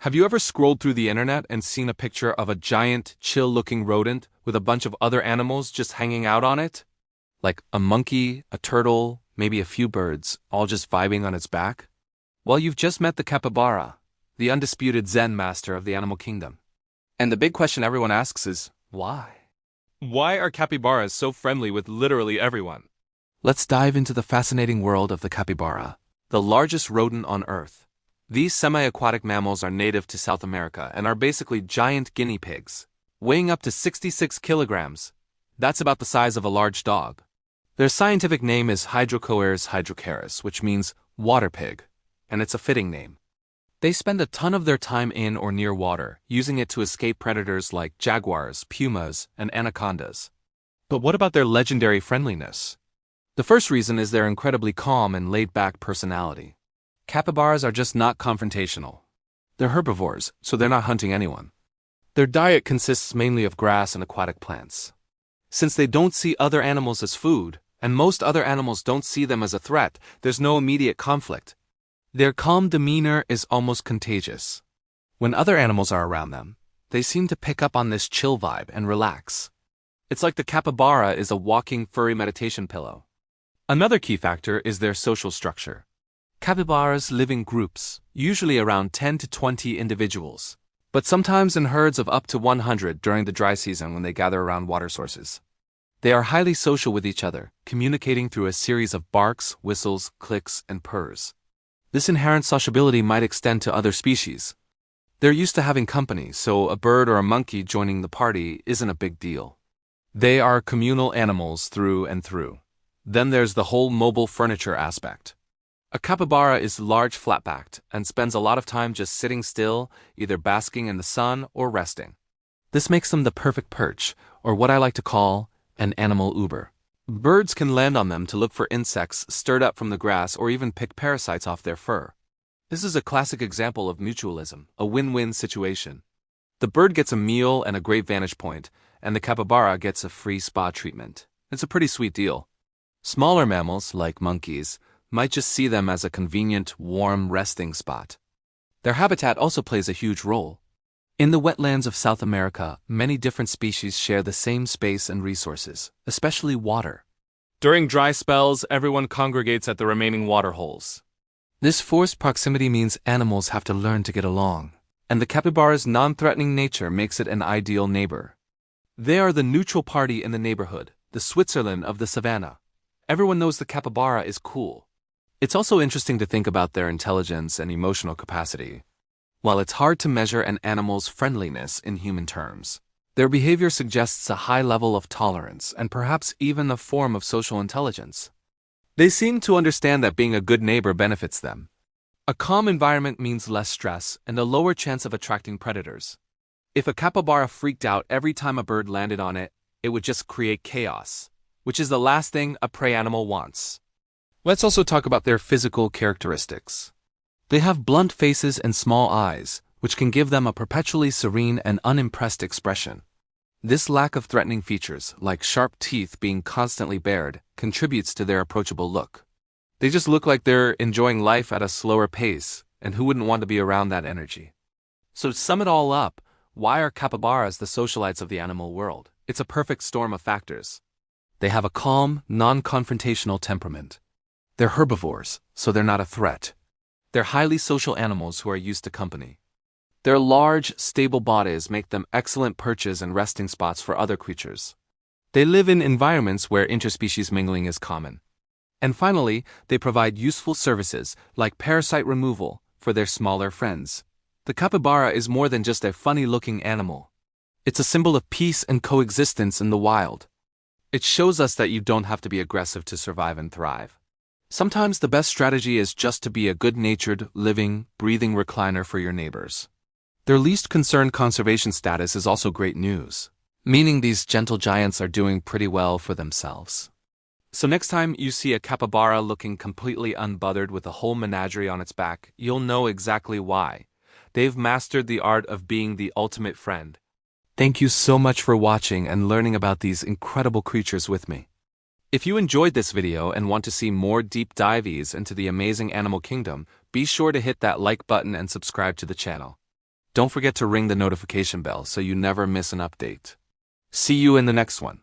Have you ever scrolled through the internet and seen a picture of a giant, chill-looking rodent with a bunch of other animals just hanging out on it? Like a monkey, a turtle, maybe a few birds, all just vibing on its back? Well, you've just met the capybara, the undisputed Zen master of the animal kingdom. And the big question everyone asks is, why? Why are capybaras so friendly with literally everyone? Let's dive into the fascinating world of the capybara, the largest rodent on Earth. These semi-aquatic mammals are native to South America and are basically giant guinea pigs, weighing up to 66 kilograms. That's about the size of a large dog. Their scientific name is hydrochoeris, which means water pig, and it's a fitting name. They spend a ton of their time in or near water, using it to escape predators like jaguars, pumas, and anacondas. But what about their legendary friendliness? The first reason is their incredibly calm and laid-back personality. Capybaras are just not confrontational. They're herbivores, so they're not hunting anyone. Their diet consists mainly of grass and aquatic plants. Since they don't see other animals as food, and most other animals don't see them as a threat, there's no immediate conflict. Their calm demeanor is almost contagious. When other animals are around them, they seem to pick up on this chill vibe and relax. It's like the capybara is a walking furry meditation pillow. Another key factor is their social structure. Capybaras live in groups, usually around 10 to 20 individuals, but sometimes in herds of up to 100 during the dry season when they gather around water sources. They are highly social with each other, communicating through a series of barks, whistles, clicks, and purrs. This inherent sociability might extend to other species. They're used to having company, so a bird or a monkey joining the party isn't a big deal. They are communal animals through and through. Then there's the whole mobile furniture aspect. A capybara is large flat-backed and spends a lot of time just sitting still, either basking in the sun or resting. This makes them the perfect perch, or what I like to call an animal Uber. Birds can land on them to look for insects stirred up from the grass or even pick parasites off their fur. This is a classic example of mutualism, a win-win situation. The bird gets a meal and a great vantage point, and the capybara gets a free spa treatment. It's a pretty sweet deal. Smaller mammals, like monkeys, might just see them as a convenient, warm resting spot. Their habitat also plays a huge role. In the wetlands of South America, many different species share the same space and resources, especially water. During dry spells, everyone congregates at the remaining water holes. This forced proximity means animals have to learn to get along, and the capybara's non-threatening nature makes it an ideal neighbor. They are the neutral party in the neighborhood, the Switzerland of the savanna. Everyone knows the capybara is cool. It's also interesting to think about their intelligence and emotional capacity. While it's hard to measure an animal's friendliness in human terms, their behavior suggests a high level of tolerance and perhaps even a form of social intelligence. They seem to understand that being a good neighbor benefits them. A calm environment means less stress and a lower chance of attracting predators. If a capybara freaked out every time a bird landed on it, it would just create chaos, which is the last thing a prey animal wants. Let's also talk about their physical characteristics. They have blunt faces and small eyes, which can give them a perpetually serene and unimpressed expression. This lack of threatening features, like sharp teeth being constantly bared, contributes to their approachable look. They just look like they're enjoying life at a slower pace, and who wouldn't want to be around that energy? So to sum it all up, why are capybaras the socialites of the animal world? It's a perfect storm of factors. They have a calm, non-confrontational temperament. They're herbivores, so they're not a threat. They're highly social animals who are used to company. Their large, stable bodies make them excellent perches and resting spots for other creatures. They live in environments where interspecies mingling is common. And finally, they provide useful services, like parasite removal, for their smaller friends. The capybara is more than just a funny-looking animal. It's a symbol of peace and coexistence in the wild. It shows us that you don't have to be aggressive to survive and thrive. Sometimes the best strategy is just to be a good-natured, living, breathing recliner for your neighbors. Their least concerned conservation status is also great news, meaning these gentle giants are doing pretty well for themselves. So next time you see a capybara looking completely unbothered with a whole menagerie on its back, you'll know exactly why. They've mastered the art of being the ultimate friend. Thank you so much for watching and learning about these incredible creatures with me. If you enjoyed this video and want to see more deep dives into the amazing animal kingdom, be sure to hit that like button and subscribe to the channel. don't forget to ring the notification bell so you never miss an update. See you in the next one.